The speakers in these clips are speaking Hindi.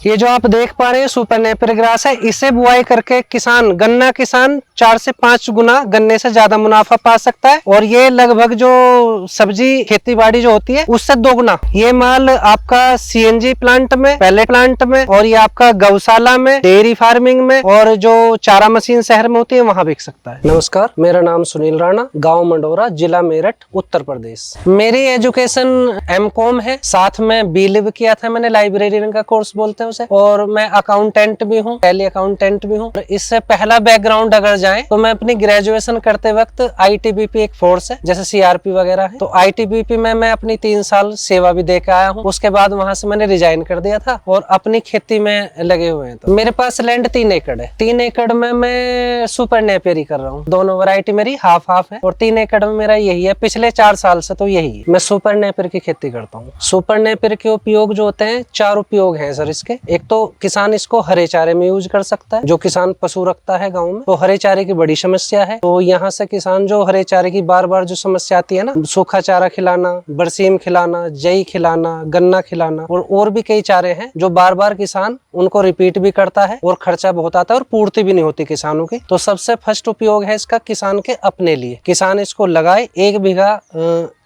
ये जो आप देख पा रहे हैं सुपर नेपियर ग्रास है। इसे बुआई करके गन्ना किसान 4 से 5 गुना गन्ने से ज्यादा मुनाफा पा सकता है। और ये लगभग जो सब्जी खेती बाड़ी जो होती है उससे 2 गुना। ये माल आपका सीएनजी प्लांट में, पैलेट प्लांट में, और ये आपका गौशाला में, डेयरी फार्मिंग में, और जो चारा मशीन शहर में होती है वहां बिक सकता है। नमस्कार, मेरा नाम सुनील राणा, गाँव मंडोरा, जिला मेरठ, उत्तर प्रदेश। मेरी एजुकेशन एमकॉम है, साथ में बीलिव किया था मैंने, लाइब्रेरियन का कोर्स बोलते हैं उसे, और मैं अकाउंटेंट भी हूँ, टैली अकाउंटेंट भी हूँ। इससे पहला बैकग्राउंड अगर जाए तो मैं अपनी ग्रेजुएशन करते वक्त आईटीबीपी एक फोर्स है जैसे सीआरपी वगैरह है, तो आईटीबीपी में मैं अपनी 3 साल सेवा भी दे के आया हूँ। उसके बाद वहां से मैंने रिजाइन कर दिया था और अपनी खेती में लगे हुए हैं। तो मेरे पास लैंड 3 एकड़ है। 3 एकड़ में मैं सुपर नेपियर ही कर रहा हूँ। दोनों वैरायटी मेरी हाफ हाफ है और 3 एकड़ में मेरा यही है। पिछले 4 साल से तो यही है, मैं सुपर नेपियर की खेती करता हूँ। सुपर नेपियर के उपयोग जो होते हैं 4 उपयोग है सर इसके। एक तो किसान इसको हरे चारे में यूज कर सकता है, जो किसान पशु रखता है गाँव में, तो हरे चारे की बड़ी समस्या है। तो यहाँ से किसान जो हरे चारे की बार बार जो समस्या आती है ना, सूखा चारा खिलाना, बरसीम खिलाना, जई खिलाना, गन्ना खिलाना, और भी कई चारे हैं जो बार बार किसान उनको रिपीट भी करता है और खर्चा बहुत आता है और पूर्ति भी नहीं होती किसानों की। तो सबसे फर्स्ट उपयोग है इसका किसान के अपने लिए। किसान इसको लगाए, 1 बीघा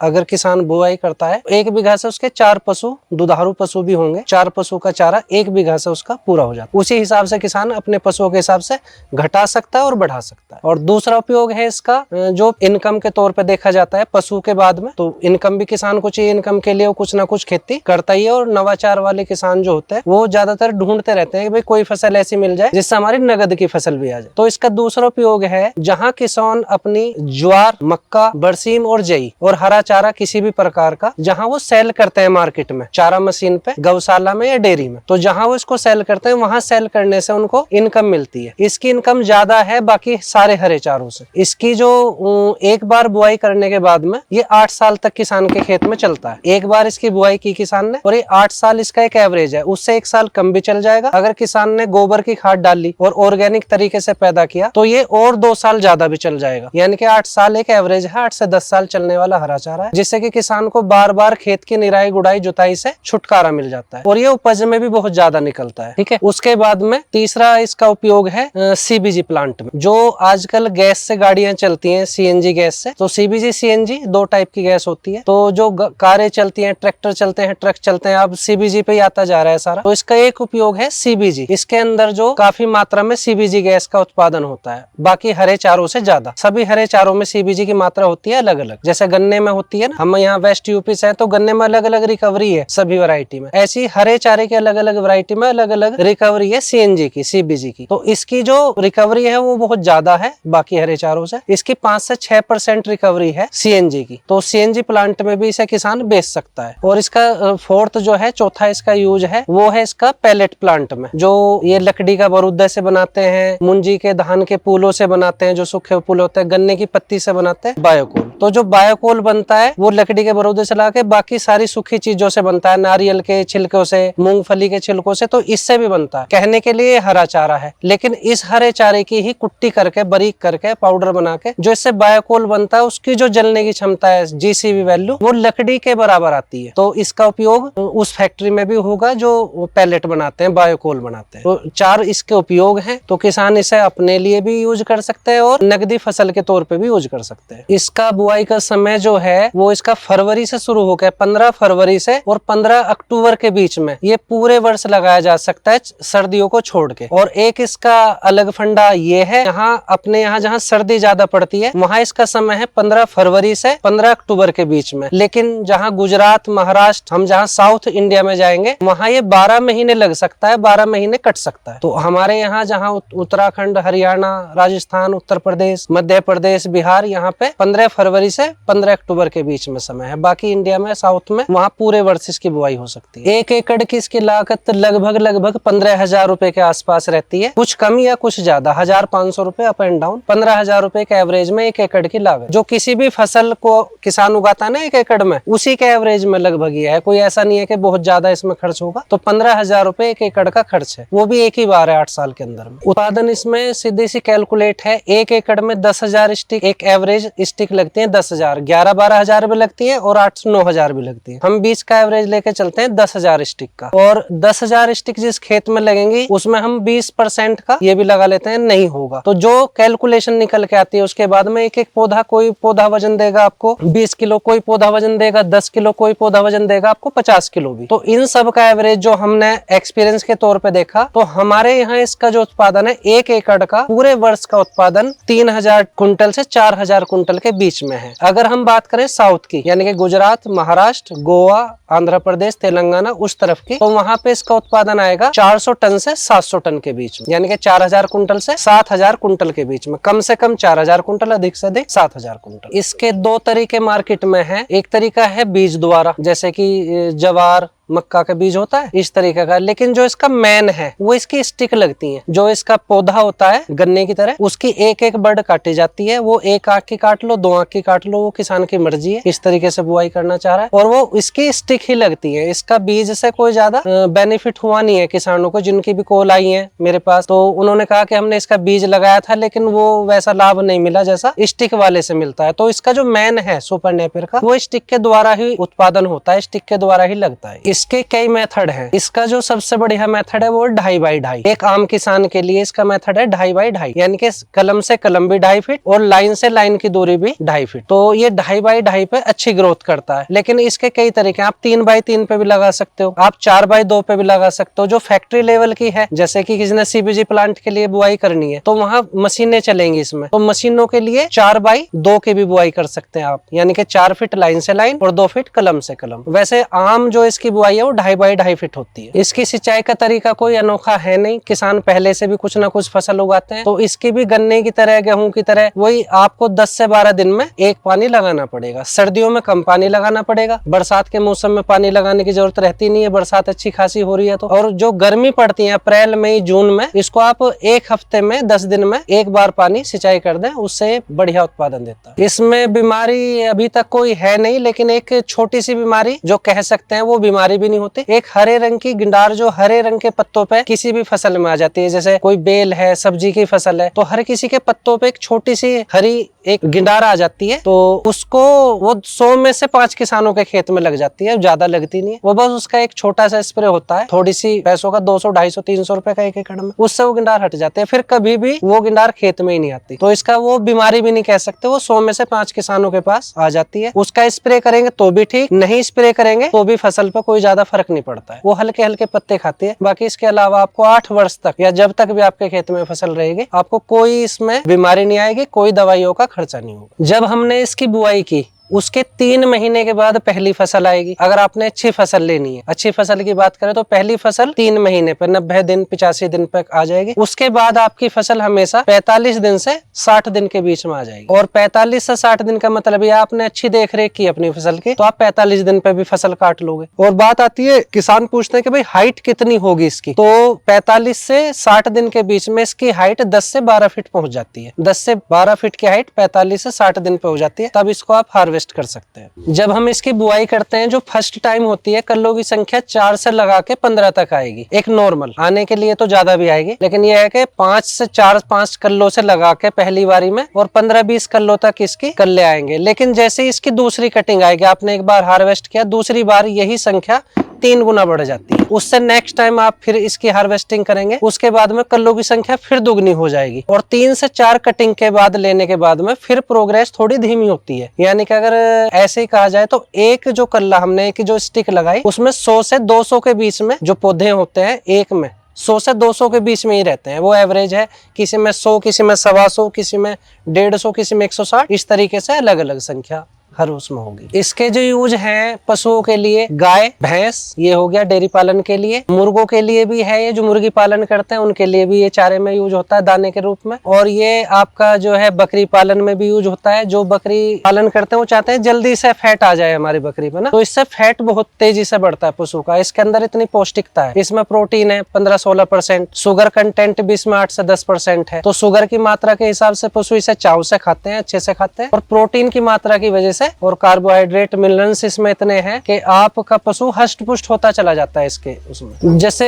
अगर किसान बुआई करता है 1 बीघा से उसके 4 पशु, दुधारू पशु भी होंगे, 4 पशु का चारा 1 बीघा से उसका पूरा हो जाता है। उसी हिसाब से किसान अपने पशुओं के हिसाब से घटा सकता है और बढ़ा सकता है। और दूसरा उपयोग है इसका जो इनकम के तौर पे देखा जाता है पशु के बाद में, तो इनकम भी किसान को चाहिए, इनकम के लिए वो कुछ ना कुछ खेती करता ही है। और नवाचार वाले किसान जो होते हैं वो ज्यादातर ढूंढते रहते हैं कि भाई कोई फसल ऐसी मिल जाए जिससे हमारी नगद की फसल भी आ जाए। तो इसका दूसरा उपयोग है जहाँ किसान अपनी ज्वार, मक्का, बरसीम और जई और हरा चारा किसी भी प्रकार का जहाँ वो सेल करते हैं मार्केट में, चारा मशीन पे, गौशाला में या डेयरी में, तो जहाँ वो इसको सेल करते हैं वहां सेल करने से उनको इनकम मिलती है। इसकी इनकम ज्यादा है बाकी सारे हरे चारों से। इसकी जो एक बार बुआई करने के बाद में ये 8 साल तक किसान के खेत में चलता है। एक बार इसकी बुआई की किसान ने और ये 8 साल इसका एक एवरेज है, उससे 1 साल कम भी चल जाएगा। अगर किसान ने गोबर की खाद डाली और ऑर्गेनिक तरीके से पैदा किया तो ये और 2 साल ज्यादा भी चल जाएगा। यानी कि 8 साल एक एवरेज है, 8 से 10 साल चलने वाला हरा चारा है, जिससे कि किसान को बार बार खेत की निराई गुड़ाई जुताई से छुटकारा मिल जाता है और ये उपज में भी बहुत ज्यादा निकलता है। ठीक है, उसके बाद में तीसरा इसका उपयोग है सीबीजी प्लांट में। जो आजकल गैस से गाड़ियां चलती हैं, सीएनजी गैस से, तो सीबीजी सीएनजी 2 टाइप की गैस होती है। तो जो कारें चलती हैं, ट्रैक्टर चलते हैं, ट्रक चलते हैं, अब सीबीजी पे ही आता जा रहा है सारा। तो इसका एक उपयोग है सीबीजी। इसके अंदर जो काफी मात्रा में सीबीजी गैस का उत्पादन होता है, बाकी हरे चारों से ज्यादा। सभी हरे चारों में सीबीजी की मात्रा होती है अलग अलग। जैसे गन्ने में होती है ना, हम यहाँ वेस्ट यूपी से है तो गन्ने में अलग अलग रिकवरी है सभी वैरायटी में, ऐसी हरे चारे के अलग अलग वैरायटी में अलग अलग रिकवरी है सीएनजी की, सीबीजी की। तो इसकी जो रिकवरी है वो बहुत ज्यादा है बाकी हरे चारों से। इसकी 5 से 6% रिकवरी है सीएनजी की। तो सीएनजी प्लांट में भी इसे किसान बेच सकता है। और इसका फोर्थ जो है, चौथा इसका यूज है वो है इसका पैलेट प्लांट में। जो ये लकड़ी का बरूदा से बनाते हैं, मुंजी के धान के फूलों से बनाते हैं, जो सूखे फूल होते हैं, गन्ने की पत्ती से बनाते हैं बायोकोल। तो जो बायोकोल बनता है वो लकड़ी के बरूदे से लाके बाकी सारी सूखी चीजों से बनता है, नारियल के छिलकों से, मूंगफली के छिलकों से, तो इससे भी बनता है। कहने के लिए हरा चारा है, लेकिन इस हरे चारे की ही कुट्टी करके, बारीक करके, पाउडर बना के जो इससे बायोकोल बनता है, उसकी जो जलने की क्षमता है, जीसीबी वैल्यू, वो लकड़ी के बराबर आती है। तो इसका उपयोग उस फैक्ट्री में भी होगा जो पैलेट बनाते हैं, बायोकोल बनाते हैं। तो 4 इसके उपयोग हैं। तो किसान इसे अपने लिए भी यूज कर सकते हैं और नकदी फसल के तौर पे भी यूज कर सकते हैं। इसका बुआई का समय जो है वो इसका फरवरी से शुरू होकर 15 फरवरी से और 15 अक्टूबर के बीच में ये पूरे वर्ष लगाया जा सकता है, सर्दियों को छोड़ के। और एक इसका अलग फंडा ये है, यहाँ अपने यहाँ जहाँ सर्दी ज्यादा पड़ती है वहाँ इसका समय है 15 फरवरी से 15 अक्टूबर के बीच में। लेकिन जहाँ गुजरात, महाराष्ट्र, हम जहाँ साउथ इंडिया में जाएंगे वहाँ ये 12 महीने लग सकता है, 12 महीने कट सकता है। तो हमारे यहाँ जहाँ उत्तराखंड, हरियाणा, राजस्थान, उत्तर प्रदेश, मध्य प्रदेश, बिहार, यहाँ पे 15 फरवरी से 15 अक्टूबर के बीच में समय है। बाकी इंडिया में, साउथ में, वहाँ पूरे वर्ष इसकी बुआई हो सकती है। 1 एकड़ की इसकी लागत लगभग 15,000 रुपए के आसपास रहती है, कुछ कम या कुछ ज्यादा, 1,500 रुपए अप एंड डाउन। 15,000 रुपए के एवरेज में 1 एकड़ की लागत, जो किसी भी फसल को किसान उगाता है ना 1 एकड़ में, उसी के एवरेज में लगभग ये है। कोई ऐसा नहीं है कि बहुत ज्यादा इसमें खर्च होगा। तो 15,000 रुपए 1 एकड़ का खर्च है, वो भी एक ही बार है 8 साल के अंदर में। उत्पादन इसमें सीधी सी कैलकुलेट है, 1 एकड़ में 10,000 स्टिक, एक एवरेज स्टिक लगती है 10,000, 11-12 हजार भी लगती है और 8-9 हजार भी लगती है। हम 20 का एवरेज लेके चलते हैं 10,000 स्टिक का, और 10 10,000 स्टिक जिस खेत में लगेंगी उसमें हम 20% का ये भी लगा लेते हैं, नहीं होगा। तो जो कैलकुलेशन निकल के आती है उसके बाद में एक एक पौधा, कोई पौधा वजन देगा आपको 20 किलो, कोई पौधा वजन देगा 10 किलो, कोई पौधा वजन देगा आपको 50 किलो भी। तो इन सब का एवरेज जो हमने एक्सपीरियंस के तौर पे देखा, तो हमारे यहाँ इसका जो उत्पादन है 1 एकड़ का पूरे वर्ष का उत्पादन 3,000 कुंटल से 4,000 कुंटल के बीच में है। अगर हम बात करें साउथ की, यानी कि गुजरात, महाराष्ट्र, गोवा, आंध्र प्रदेश, तेलंगाना, उस तरफ की, तो वहां पे इसका उत्पादन आएगा 400 टन से 700 टन के बीच में, यानी कि 4,000 कुंटल से 7,000 कुंटल के बीच में। कम से कम 4,000 कुंटल, अधिक से अधिक 7,000 कुंटल। इसके दो तरीके मार्केट में है। एक तरीका है बीज द्वारा, जैसे कि जवार, मक्का का बीज होता है, इस तरीके का। लेकिन जो इसका मेन है वो इसकी स्टिक लगती है। जो इसका पौधा होता है गन्ने की तरह, उसकी एक एक बर्ड काटी जाती है। वो 1 आंख की काट लो, 2 आंख की काट लो, वो किसान की मर्जी है, इस तरीके से बुआई करना चाह रहा है। और वो इसकी स्टिक ही लगती है। इसका बीज से कोई ज्यादा बेनिफिट हुआ नहीं है किसानों को। जिनकी भी कॉल आई है मेरे पास, तो उन्होंने कहा कि हमने इसका बीज लगाया था लेकिन वो वैसा लाभ नहीं मिला जैसा स्टिक वाले से मिलता है। तो इसका जो मेन है सुपर नेपियर का, वो स्टिक के द्वारा ही उत्पादन होता है, स्टिक के द्वारा ही लगता है। इसके कई मेथड है। इसका जो सबसे बढ़िया मेथड है वो 2.5 बाई 2.5। एक आम किसान के लिए इसका मेथड है 2.5 बाई 2.5, यानी कि कलम से कलम भी 2.5 फीट और लाइन से लाइन की दूरी भी 2.5 फीट। तो ये 2.5 बाई 2.5 पे अच्छी ग्रोथ करता है। लेकिन इसके कई तरीके, आप 3 बाई 3 पे भी लगा सकते हो, आप 4 बाई 2 पे भी लगा सकते हो। जो फैक्ट्री लेवल की है, जैसे कि किसी ने CBG प्लांट के लिए बुआई करनी है, तो वहां मशीनें चलेंगी इसमें, तो मशीनों के लिए 4 बाई 2 की भी बुआई कर सकते हैं आप, यानी कि 4 फीट लाइन से लाइन और 2 फीट कलम से कलम। वैसे आम जो इसकी बुआई है वो 2.5 बाई 2.5 फीट होती है। इसकी सिंचाई का तरीका कोई अनोखा है नहीं। किसान पहले से भी कुछ ना कुछ फसल उगाते हैं, तो इसकी भी गन्ने की तरह, गेहूं की तरह, वही आपको 10 से 12 दिन में एक पानी लगाना पड़ेगा। सर्दियों में कम पानी लगाना पड़ेगा, बरसात के मौसम में पानी लगाने की जरूरत रहती नहीं है, बरसात अच्छी खासी हो रही है तो। और जो गर्मी पड़ती है अप्रैल, मई, जून में, इसको आप 1 हफ्ते में 10 दिन में एक बार पानी सिंचाई कर दें, उससे बढ़िया उत्पादन देता है। इसमें बीमारी अभी तक कोई है नहीं, लेकिन एक छोटी सी बीमारी जो कह सकते हैं वो बीमारी भी नहीं होती। एक हरे रंग की गिंडार जो हरे रंग के पत्तों पे किसी भी फसल में आ जाती है, जैसे कोई बेल है, सब्जी की फसल है, तो हर किसी के पत्तों पे एक छोटी सी हरी एक गिंडार आ जाती है। तो उसको वो 100 में से 5 किसानों के खेत में लग जाती है, ज्यादा लगती नहीं है। वो बस उसका एक छोटा सा स्प्रे होता है, थोड़ी सी पैसों का, 200, 250, 300 रुपए का 1 एकड़ में, उससे वो गिंडार हट जाते हैं। फिर कभी भी वो गिंडार खेत में ही नहीं आती। तो इसका वो बीमारी भी नहीं कह सकते, वो 100 में से 5 किसानों के पास आ जाती है। उसका स्प्रे करेंगे तो भी ठीक, नहीं स्प्रे करेंगे तो भी फसल पर कोई ज्यादा फर्क नहीं पड़ता है। वो हल्के हल्के पत्ते खाती है। बाकी इसके अलावा आपको 8 वर्ष तक, या जब तक भी आपके खेत में फसल रहेगी, आपको कोई इसमें बीमारी नहीं आएगी, कोई दवाइयों का खर्चा नहीं होगा। जब हमने इसकी बुआई की, उसके 3 महीने के बाद पहली फसल आएगी। अगर आपने अच्छी फसल लेनी है, अच्छी फसल की बात करें तो पहली फसल 3 महीने पर 90 दिन 85 दिन पर आ जाएगी। उसके बाद आपकी फसल हमेशा 45 दिन से 60 दिन के बीच में आ जाएगी। और 45 से 60 दिन का मतलब ये, आपने अच्छी देख रेख की अपनी फसल की, तो आप 45 दिन पे भी फसल काट लोगे। और बात आती है, किसान पूछते हैं कि भाई हाइट कितनी होगी इसकी, तो 45 से 60 दिन के बीच में इसकी हाइट 10 से 12 फीट पहुंच जाती है। 10 से 12 फीट की हाइट 45 से 60 दिन पे हो जाती है, तब इसको आप हार्वेस्ट कर सकते हैं। जब हम इसकी बुआई करते हैं, जो फर्स्ट टाइम होती है, कल्लों की संख्या 4 से लगा के 15 तक आएगी। एक नॉर्मल, आने के लिए तो ज्यादा भी आएगी, लेकिन यह है कि 5 से 4-5 कल्लों से लगा के पहली बारी में, और 15-20 कल्लों तक इसकी कल्ले आएंगे। लेकिन जैसे इसकी दूसरी कटिंग आएगी, आपने एक बार हार्वेस्ट किया, दूसरी बार यही संख्या 3 गुना बढ़ जाती है। उससे नेक्स्ट टाइम आप फिर इसकी हार्वेस्टिंग करेंगे, उसके बाद में कल्लों की संख्या फिर दुगनी हो जाएगी। और 3 से 4 कटिंग के बाद, लेने के बाद में, फिर प्रोग्रेस थोड़ी धीमी होती है। यानी कि अगर ऐसे ही कहा जाए तो एक जो कल्ला हमने, एक जो स्टिक लगाई, उसमें 100 से 200 के बीच में जो पौधे होते हैं, एक में 100 से 200 के बीच में ही रहते हैं। वो एवरेज है, किसी में 100, किसी में 125, किसी में 150, किसी में 160, इस तरीके से अलग अलग संख्या हर उसमें होगी। इसके जो यूज हैं पशुओं के लिए, गाय, भैंस, ये हो गया डेयरी पालन के लिए। मुर्गों के लिए भी है, ये जो मुर्गी पालन करते हैं उनके लिए भी ये चारे में यूज होता है, दाने के रूप में। और ये आपका जो है बकरी पालन में भी यूज होता है। जो बकरी पालन करते हैं वो चाहते हैं जल्दी से फैट आ जाए हमारी बकरी में ना, तो इससे फैट बहुत तेजी से बढ़ता है पशु का। इसके अंदर इतनी पौष्टिकता है, इसमें प्रोटीन है 15-16%, शुगर कंटेंट भी इसमें 8 से 10% है। तो शुगर की मात्रा के हिसाब से पशु इसे चाव से खाते हैं, अच्छे से खाते हैं। और प्रोटीन की मात्रा की वजह से और कार्बोहाइड्रेट मिनरल्स इसमें इतने हैं कि आपका पशु हष्ट पुष्ट होता चला जाता है इसके उसमें। जैसे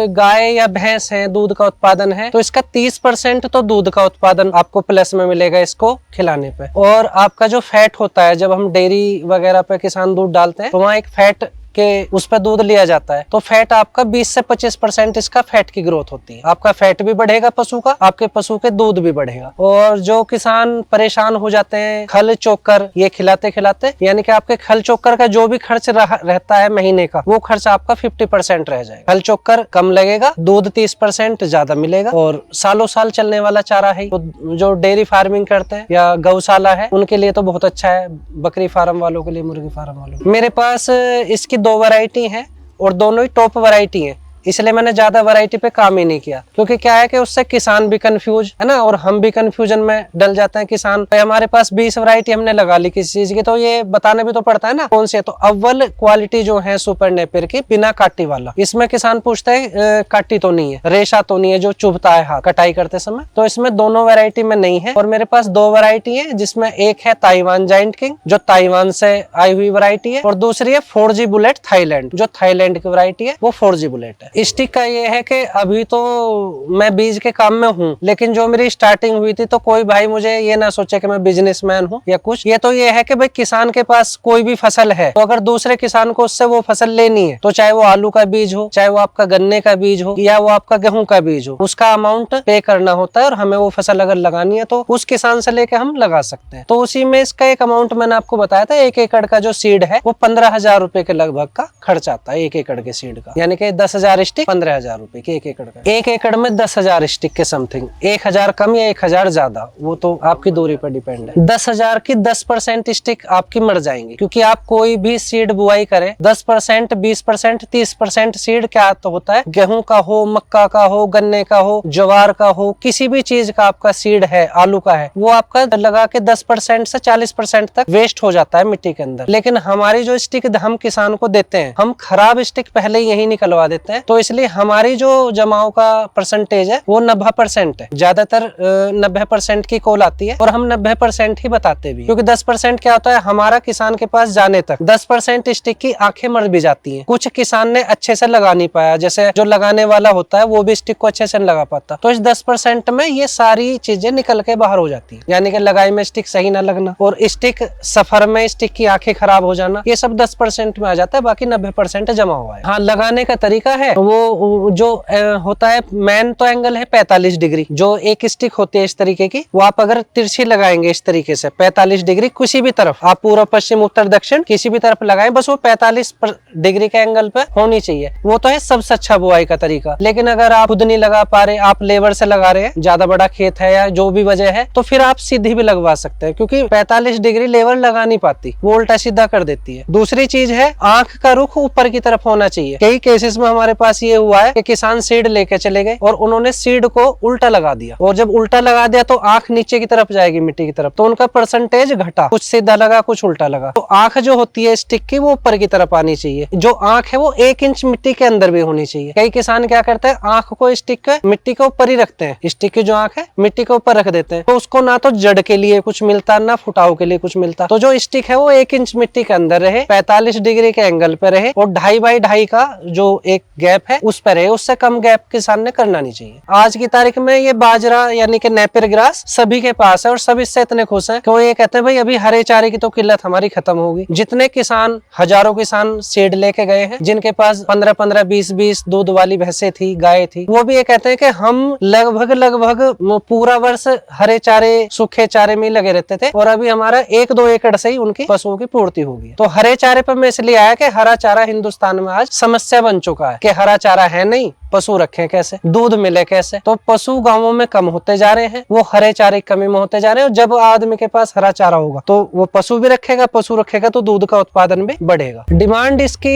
गाय या भैंस है, दूध का उत्पादन है, तो इसका 30% तो दूध का उत्पादन आपको प्लस में मिलेगा इसको खिलाने पे। और आपका जो फैट होता है, जब हम डेयरी वगैरह पे किसान दूध डालते हैं, तो वहाँ एक फैट कि उस पर दूध लिया जाता है, तो फैट आपका 20 से 25% इसका फैट की ग्रोथ होती है। आपका फैट भी बढ़ेगा पशु का, आपके पशु के दूध भी बढ़ेगा। और जो किसान परेशान हो जाते हैं खल चोकर ये खिलाते खिलाते, यानी कि आपके खल चोकर का जो भी खर्च रहता है महीने का, वो खर्च आपका 50% रह जाएगा। खल चोकर कम लगेगा, दूध 30% ज्यादा मिलेगा और सालों साल चलने वाला चारा है। तो जो डेयरी फार्मिंग करते हैं या गौशाला है उनके लिए तो बहुत अच्छा है, बकरी फार्म वालों के लिए, मुर्गी फार्म वालों के लिए। मेरे पास इसकी 2 वैरायटी है और दोनों ही टॉप वैरायटी है, इसलिए मैंने ज्यादा वैरायटी पे काम ही नहीं किया। क्योंकि क्या है कि उससे किसान भी कंफ्यूज है ना, और हम भी कंफ्यूजन में डल जाते हैं किसान। तो हमारे पास 20 वैरायटी हमने लगा ली किसी चीज की, तो ये बताने भी तो पड़ता है ना कौन सी है। तो अव्वल क्वालिटी जो है सुपर नेपियर की, बिना काटी वाला। इसमें किसान पूछते हैं काटी तो नहीं है, रेशा तो नहीं है जो चुभता है हाथ कटाई करते समय, तो इसमें दोनों वैरायटी में नहीं है। और मेरे पास 2 वैरायटी है, जिसमें एक है ताइवान जायंट किंग जो ताइवान से आई हुई वैरायटी है, और दूसरी है 4G बुलेट थाईलैंड जो थाईलैंड की वैरायटी है, वो 4G बुलेट है। स्टिक का ये है कि अभी तो मैं बीज के काम में हूँ, लेकिन जो मेरी स्टार्टिंग हुई थी, तो कोई भाई मुझे ये ना सोचे कि मैं बिजनेसमैन हूँ या कुछ। ये तो ये है कि भाई किसान के पास कोई भी फसल है, तो अगर दूसरे किसान को उससे वो फसल लेनी है, तो चाहे वो आलू का बीज हो, चाहे वो आपका गन्ने का बीज हो, या वो आपका गेहूं का बीज हो, उसका अमाउंट पे करना होता है। और हमें वो फसल अगर लगानी है तो उस किसान से लेके हम लगा सकते हैं। तो उसी में इसका एक अमाउंट मैंने आपको बताया था, 1 एकड़ का जो सीड है वो 15,000 रुपए के लगभग का खर्च आता है 1 एकड़ के सीड का, यानी कि 10,000 स्टिक 15,000 रुपए की 1 एकड़ का। 1 एकड़ में 10,000 स्टिक के समथिंग, 1,000 कम या 1,000 ज्यादा, वो तो आपकी दूरी पर डिपेंड है। 10,000 की 10% स्टिक आपकी मर जाएंगी, क्योंकि आप कोई भी सीड बुआई करें 10%, 20%, 30% सीड क्या तो होता है, गेहूं का हो, मक्का का हो, गन्ने का हो, ज्वार का हो, किसी भी चीज का आपका सीड है, आलू का है, वो आपका लगा के 10% से 40% तक वेस्ट हो जाता है मिट्टी के अंदर। लेकिन हमारी जो स्टिक हम किसान को देते हैं, हम खराब स्टिक पहले ही यही निकलवा देते हैं, तो इसलिए हमारी जो जमाव का परसेंटेज है वो 90% है। ज्यादातर 90% की कॉल आती है, और हम 90% ही बताते भी, क्योंकि 10% क्या होता है, हमारा किसान के पास जाने तक 10% स्टिक की आंखें मर भी जाती हैं। कुछ किसान ने अच्छे से लगा नहीं पाया, जैसे जो लगाने वाला होता है वो भी स्टिक को अच्छे से नहीं लगा पाता, तो इस 10% में ये सारी चीजें निकल के बाहर हो जाती है। यानी कि लगाई में स्टिक सही ना लगना, और स्टिक सफर में स्टिक की आंखें खराब हो जाना, ये सब 10% में आ जाता है, बाकी 90% जमा हुआ है। हाँ, लगाने का तरीका है, वो जो होता है मेन तो एंगल है 45 डिग्री। जो एक स्टिक होती है इस तरीके की, वो आप अगर तिरछी लगाएंगे इस तरीके से 45 डिग्री किसी भी तरफ, आप पूर्व पश्चिम उत्तर दक्षिण किसी भी तरफ लगाएं, बस वो 45 डिग्री के एंगल पे होनी चाहिए। वो तो है सबसे अच्छा बुआई का तरीका। लेकिन अगर आप खुद नहीं लगा पा रहे, आप लेबर से लगा रहे हैं, ज्यादा बड़ा खेत है या जो भी वजह है, तो फिर आप सीधी भी लगवा सकते हैं, क्योंकि 45 डिग्री लेबर लगा नहीं पाती, वो उल्टा सीधा कर देती है। दूसरी चीज है, आंख का रुख ऊपर की तरफ होना चाहिए। कई केसेस में हमारे पास ये हुआ है कि किसान सीड लेके चले गए और उन्होंने सीड को उल्टा लगा दिया, और जब उल्टा लगा दिया तो आंख नीचे की तरफ जाएगी मिट्टी की तरफ, तो उनका परसेंटेज घटा, कुछ सीधा लगा कुछ उल्टा लगा। तो आंख जो होती है स्टिक की, वो ऊपर की तरफ आनी चाहिए। जो आंख है वो 1 इंच मिट्टी के अंदर भी होनी चाहिए। कई किसान क्या करते हैं, आंख को स्टिक मिट्टी के ऊपर ही रखते हैं, स्टिक की जो आंख है मिट्टी के ऊपर रख देते हैं, तो उसको ना तो जड़ के लिए कुछ मिलता, ना फुटाव के लिए कुछ मिलता। तो जो स्टिक है वो 1 इंच मिट्टी के अंदर रहे, 45 डिग्री के एंगल पे रहे, और 2.5 बाई 2.5 का जो एक गैप है उस पर रहे, उससे कम गैप किसान ने करना नहीं चाहिए। आज की तारीख में ये बाजरा यानी कि नेपियर ग्रास सभी के पास है, और सब इससे इतने खुश हैं कि वो ये कहते हैं भाई अभी हरे चारे की तो किल्लत हमारी खत्म होगी। जितने किसान, हजारों किसान सीड लेके गए हैं, जिनके पास 15-15, 20-20 दूध वाली भैंसे थी, गाय थी, वो भी ये कहते हैं कि हम लगभग पूरा वर्ष हरे चारे, सूखे चारे में लगे रहते थे, और अभी हमारा 1-2 एकड़ से ही उनकी पशुओं की पूर्ति होगी। तो हरे चारे पर मैं इसलिए आया कि हरा चारा हिंदुस्तान में आज समस्या बन चुका है कि हरा चारा है नहीं, पशु रखें कैसे, दूध मिले कैसे। तो पशु गांवों में कम होते जा रहे हैं, वो हरे चारे की कमी में होते जा रहे हैं, और जब आदमी के पास हरा चारा होगा तो वो पशु भी रखेगा, पशु रखेगा तो दूध का उत्पादन भी बढ़ेगा। डिमांड इसकी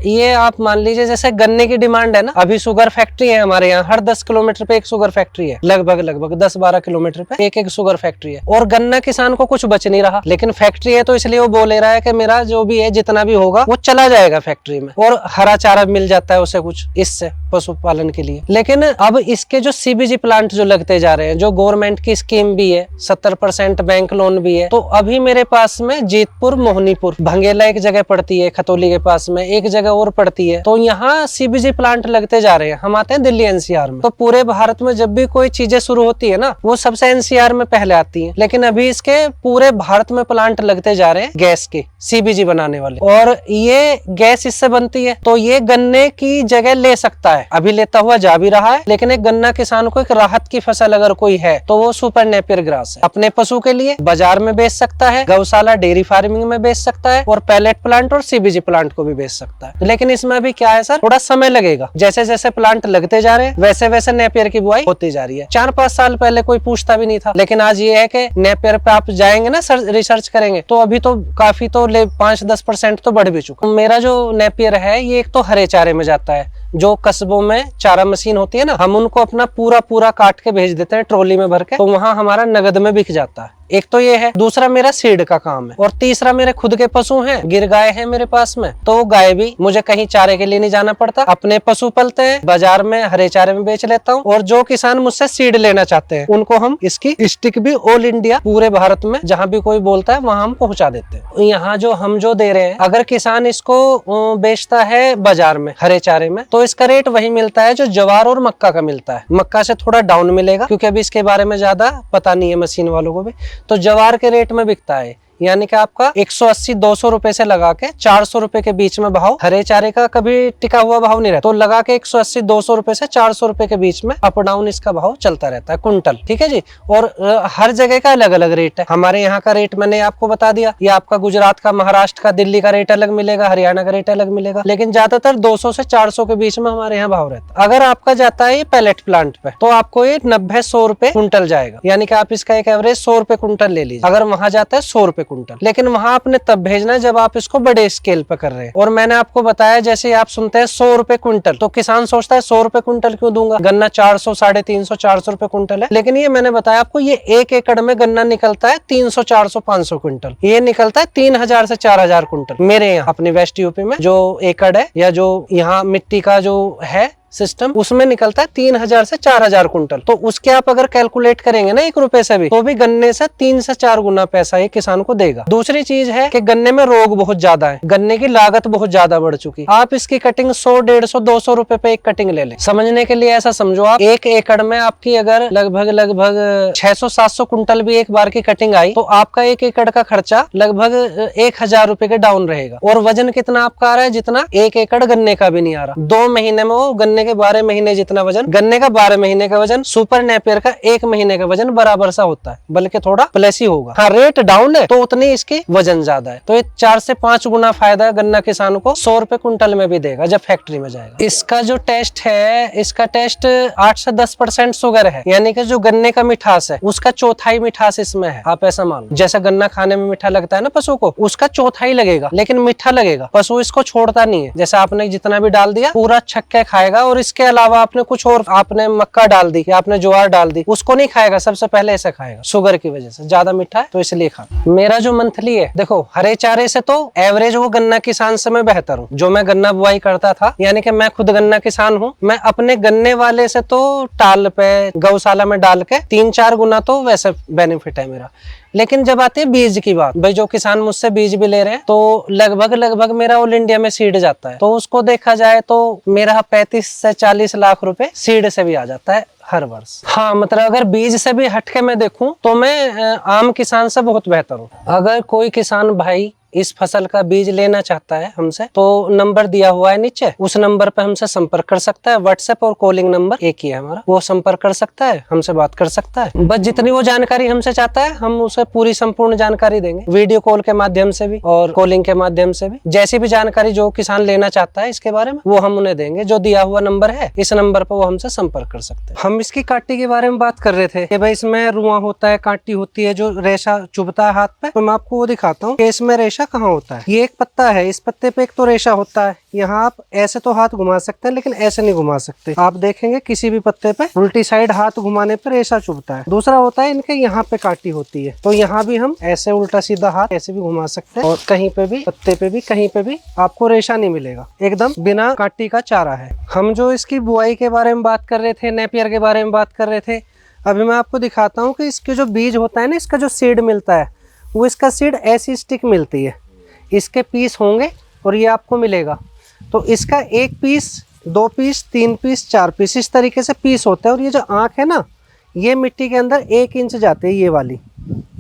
ये आप मान लीजिए, जैसे गन्ने की डिमांड है ना, अभी शुगर फैक्ट्री है हमारे यहाँ, हर 10 किलोमीटर पे एक शुगर फैक्ट्री है, लगभग 10-12 किलोमीटर पे एक शुगर फैक्ट्री है। और गन्ना किसान को कुछ बच नहीं रहा, लेकिन फैक्ट्री है तो इसलिए वो बोले रहा है कि मेरा जो भी है जितना भी होगा वो चला जाएगा फैक्ट्री में, और हरा चारा मिल जाता है उसे कुछ, इससे पशु पशुपालन के लिए। लेकिन अब इसके जो CBG प्लांट जो लगते जा रहे हैं, जो गवर्नमेंट की स्कीम भी है, 70% बैंक लोन भी है, तो अभी मेरे पास में जीतपुर, मोहनीपुर, भंगेला एक जगह पड़ती है खतौली के पास में, एक जगह और पड़ती है, तो यहाँ CBG प्लांट लगते जा रहे हैं। हम आते हैं दिल्ली NCR में, तो पूरे भारत में जब भी कोई चीजें शुरू होती है ना, वो सबसे NCR में पहले आती है। लेकिन अभी इसके पूरे भारत में प्लांट लगते जा रहे हैं गैस के, CBG बनाने वाले, और ये गैस इससे बनती है, तो ये गन्ने की जगह ले सकता है, अभी लेता हुआ जा भी रहा है। लेकिन एक गन्ना किसान को एक राहत की फसल अगर कोई है तो वो सुपर नेपियर ग्रास है। अपने पशु के लिए बाजार में बेच सकता है, गौशाला डेयरी फार्मिंग में बेच सकता है, और पैलेट प्लांट और CBG प्लांट को भी बेच सकता है। लेकिन इसमें अभी क्या है सर, थोड़ा समय लगेगा। जैसे जैसे प्लांट लगते जा रहे हैं वैसे वैसे नेपियर की बुआई होती जा रही है। 4-5 साल पहले कोई पूछता भी नहीं था, लेकिन आज ये है कि नेपियर पे आप जाएंगे ना, रिसर्च करेंगे, तो अभी तो काफी तो 5-10% तो बढ़ भी चुका। मेरा जो नेपियर है ये एक तो हरे चारे में जाता है, जो कस्बों में चारा मशीन होती है ना, हम उनको अपना पूरा काट के भेज देते हैं ट्रॉली में भर के, तो वहाँ हमारा नगद में बिक जाता है। एक तो ये है, दूसरा मेरा सीड का काम है, और तीसरा मेरे खुद के पशु हैं, गिर गाय है मेरे पास में, तो गाय भी मुझे कहीं चारे के लिए नहीं जाना पड़ता, अपने पशु पलते हैं, बाजार में हरे चारे में बेच लेता हूँ। और जो किसान मुझसे सीड लेना चाहते हैं उनको हम इसकी स्टिक भी ऑल इंडिया, पूरे भारत में जहाँ भी कोई बोलता है वहाँ हम पहुँचा देते हैं। यहाँ जो हम जो दे रहे हैं, अगर किसान इसको बेचता है बाजार में हरे चारे में, तो इसका रेट वही मिलता है जो ज्वार और मक्का का मिलता है। मक्का से थोड़ा डाउन मिलेगा, क्योंकि अभी इसके बारे में ज्यादा पता नहीं है मशीन वालों को भी। तो ज्वार के रेट में बिकता है, यानी कि आपका 180-200 रुपए से लगा के 400 रुपए के बीच में भाव, हरे चारे का कभी टिका हुआ भाव नहीं रहता, तो लगा के 180-200 रुपए से 400 रुपए के बीच में अप डाउन इसका भाव चलता रहता है कुंटल, ठीक है जी। और हर जगह का अलग अलग रेट है। हमारे यहाँ का रेट मैंने आपको बता दिया, ये आपका गुजरात का, महाराष्ट्र का, दिल्ली का रेट अलग मिलेगा, हरियाणा का रेट अलग मिलेगा, लेकिन ज्यादातर 200 से 400 के बीच में हमारे यहाँ भाव रहता है। अगर आपका जाता है ये पैलेट प्लांट पे, तो आपको ये 90-100 रुपए कुंटल जाएगा, यानी कि आप इसका एक एवरेज 100 रुपए कुंटल ले लीजिए। अगर वहां जाता है 100 रुपए कुंटल, लेकिन वहां आपने तब भेजना है जब आप इसको बड़े स्केल पे कर रहे हैं। और मैंने आपको बताया, जैसे आप सुनते हैं 100 रुपए कुंटल, तो किसान सोचता है 100 रुपए कुंटल क्यों दूंगा, गन्ना 400, 350, 400 रुपए कुंटल है। लेकिन ये मैंने बताया आपको, ये 1 एकड़ में गन्ना निकलता है 300, 400, 500 कुंटल, ये निकलता है 3000 से 4000 कुंटल। मेरे यहाँ अपनी वेस्ट यूपी में जो एकड़ है, या जो यहाँ मिट्टी का जो है सिस्टम, उसमें निकलता है 3000 से 4000 कुंटल। तो उसके आप अगर कैलकुलेट करेंगे ना 1 रुपए से भी, तो भी गन्ने से 3 से 4 गुना पैसा ये किसान को देगा। दूसरी चीज है कि गन्ने में रोग बहुत ज्यादा है, गन्ने की लागत बहुत ज्यादा बढ़ चुकी। आप इसकी कटिंग 100, 150, 200 रुपए पे एक कटिंग ले लें। समझने के लिए ऐसा समझो, आप 1 एकड़ में आपकी अगर लगभग 600-700 कुंटल भी एक बार की कटिंग आई, तो आपका 1 एकड़ का खर्चा लगभग 1000 रुपए के डाउन रहेगा। और वजन कितना आपका आ रहा है, जितना 1 एकड़ गन्ने का भी नहीं आ रहा। 2 महीने में वो गन्ने के 12 महीने जितना वजन, गन्ने का 12 महीने का वजन सुपर नेपियर का 1 महीने का वजन बराबर सा होता है, बल्कि थोड़ा प्लस ही होगा। हाँ, रेट डाउन है तो उतनी इसकी वजन ज्यादा है, तो ये 4 से 5 गुना फायदा गन्ना किसान को 100 रुपए कुंटल में भी देगा जब फैक्ट्री में जाएगा। इसका जो टेस्ट है, इसका टेस्ट 8 से 10% शुगर है, यानी कि जो गन्ने का मिठास है उसका चौथाई मिठास इसमें है। आप ऐसा मान लो, जैसा गन्ना खाने में मीठा लगता है ना पशु को, उसका चौथाई लगेगा, लेकिन मीठा लगेगा। पशु इसको छोड़ता नहीं है, जैसे आपने जितना भी डाल दिया पूरा छक्के खाएगा, और इसके अलावा आपने कुछ और, आपने मक्का डाल दी या आपने ज्वार डाल दी, उसको नहीं खाएगा, सबसे पहले ऐसे खाएगा। शुगर की वजह से ज्यादा मीठा है तो इसलिए खा। मेरा जो मंथली है, देखो हरे चारे से तो एवरेज वो गन्ना किसान से मैं बेहतर हूँ, जो मैं गन्ना बुआई करता था, यानी कि मैं खुद गन्ना किसान हूँ। मैं अपने गन्ने वाले से तो टाल पे, गौशाला में डाल के 3-4 गुना तो वैसे बेनिफिट है मेरा। लेकिन जब आती है बीज की बात, भाई जो किसान मुझसे बीज भी ले रहे हैं, तो लगभग मेरा ऑल इंडिया में सीड जाता है, तो उसको देखा जाए तो मेरा 35 से 40 लाख रुपए सीड से भी आ जाता है हर वर्ष। हाँ, मतलब अगर बीज से भी हटके मैं देखूं तो मैं आम किसान से बहुत बेहतर हूँ। अगर कोई किसान भाई इस फसल का बीज लेना चाहता है हमसे, तो नंबर दिया हुआ है नीचे, उस नंबर पे हमसे संपर्क कर सकता है। व्हाट्सएप और कॉलिंग नंबर एक ही है हमारा, वो संपर्क कर सकता है, हमसे बात कर सकता है। बस जितनी वो जानकारी हमसे चाहता है हम उसे पूरी संपूर्ण जानकारी देंगे, वीडियो कॉल के माध्यम से भी और कॉलिंग के माध्यम से भी। जैसी भी जानकारी जो किसान लेना चाहता है इसके बारे में, वो हम उन्हें देंगे। जो दिया हुआ नंबर है, इस नंबर पर वो हमसे संपर्क कर सकते हैं। हम इसकी काटी के बारे में बात कर रहे थे कि भाई इसमें रुआं होता है, काटी होती है, जो रेशा चुभता है हाथ पे, तो मैं आपको वो दिखाता हूँ कि इसमें रेशा रेशा कहाँ होता है। ये एक पत्ता है, इस पत्ते पे एक तो रेशा होता है। यहाँ आप ऐसे तो हाथ घुमा सकते हैं, लेकिन ऐसे नहीं घुमा सकते। आप देखेंगे किसी भी पत्ते पे उल्टी साइड हाथ घुमाने पे रेशा चुभता है। दूसरा होता है इनके यहाँ पे काटी होती है, तो यहाँ भी हम ऐसे उल्टा सीधा हाथ ऐसे भी घुमा सकते हैं, और कहीं पे भी पत्ते पे भी कहीं पे भी आपको रेशा नहीं मिलेगा, एकदम बिना काटी का चारा है। हम जो इसकी बुआई के बारे में बात कर रहे थे, नेपियर के बारे में बात कर रहे थे, अभी मैं आपको दिखाता हूँ कि इसके जो बीज होता है ना, इसका जो सीड मिलता है, वो इसका सीड ऐसी स्टिक मिलती है। इसके पीस होंगे और ये आपको मिलेगा। तो इसका 1 पीस, 2 पीस, 3 पीस, 4 पीस, इस तरीके से पीस होता है। और ये जो आँख है ना, ये मिट्टी के अंदर 1 इंच जाती है। ये वाली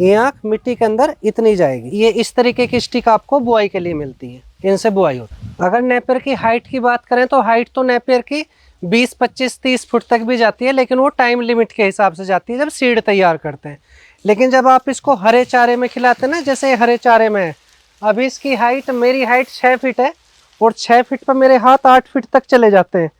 ये आँख मिट्टी के अंदर इतनी जाएगी। ये इस तरीके की स्टिक आपको बुआई के लिए मिलती है, इनसे बुआई होती है। अगर नेपियर की हाइट की बात करें तो हाइट तो नेपियर की 20, 25, 30 फुट तक भी जाती है, लेकिन वो टाइम लिमिट के हिसाब से जाती है जब सीड तैयार करते हैं। लेकिन जब आप इसको हरे चारे में खिलाते हैं ना, जैसे हरे चारे में है, अभी इसकी हाइट, मेरी हाइट 6 फीट है और 6 फीट पर मेरे हाथ 8 फीट तक चले जाते हैं।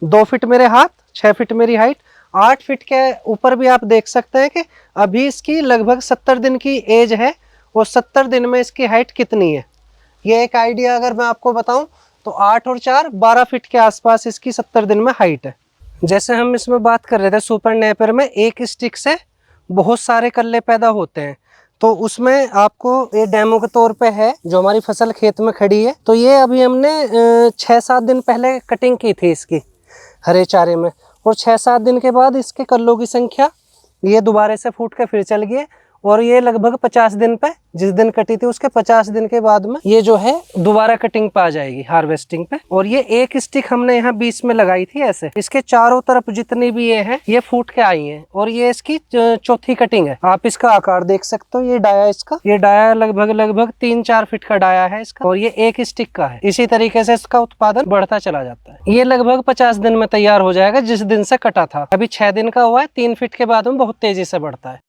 2 फीट मेरे हाथ, 6 फीट मेरी हाइट, 8 फीट के ऊपर भी आप देख सकते हैं कि अभी इसकी लगभग 70 दिन की एज है और 70 दिन में इसकी हाइट कितनी है। ये एक आइडिया अगर मैं आपको बताऊं तो 8 और 4 12 फीट के आसपास इसकी 70 दिन में हाइट है। जैसे हम इसमें बात कर रहे थे, सुपर नेपियर में एक स्टिक से बहुत सारे कल्ले पैदा होते हैं। तो उसमें आपको ये डेमो के तौर पे है, जो हमारी फसल खेत में खड़ी है। तो ये अभी हमने 6-7 दिन पहले कटिंग की थी इसकी हरे चारे में, और 6-7 दिन के बाद इसके कल्लों की संख्या ये दोबारा से फूट के फिर चल गई। और ये लगभग 50 दिन पे, जिस दिन कटी थी उसके 50 दिन के बाद में ये जो है दोबारा कटिंग पे आ जाएगी, हार्वेस्टिंग पे। और ये एक स्टिक हमने यहाँ बीच में लगाई थी ऐसे, इसके चारों तरफ जितनी भी ये है ये फूट के आई हैं। और ये इसकी चौथी कटिंग है। आप इसका आकार देख सकते हो, ये डाया इसका, ये डाया लगभग 3-4 फीट का डाया है इसका, और ये एक स्टिक का है। इसी तरीके से इसका उत्पादन बढ़ता चला जाता है। ये लगभग 50 दिन में तैयार हो जाएगा, जिस दिन से कटा था। अभी 6 दिन का हुआ है, 3 फीट के बाद में बहुत तेजी से बढ़ता है।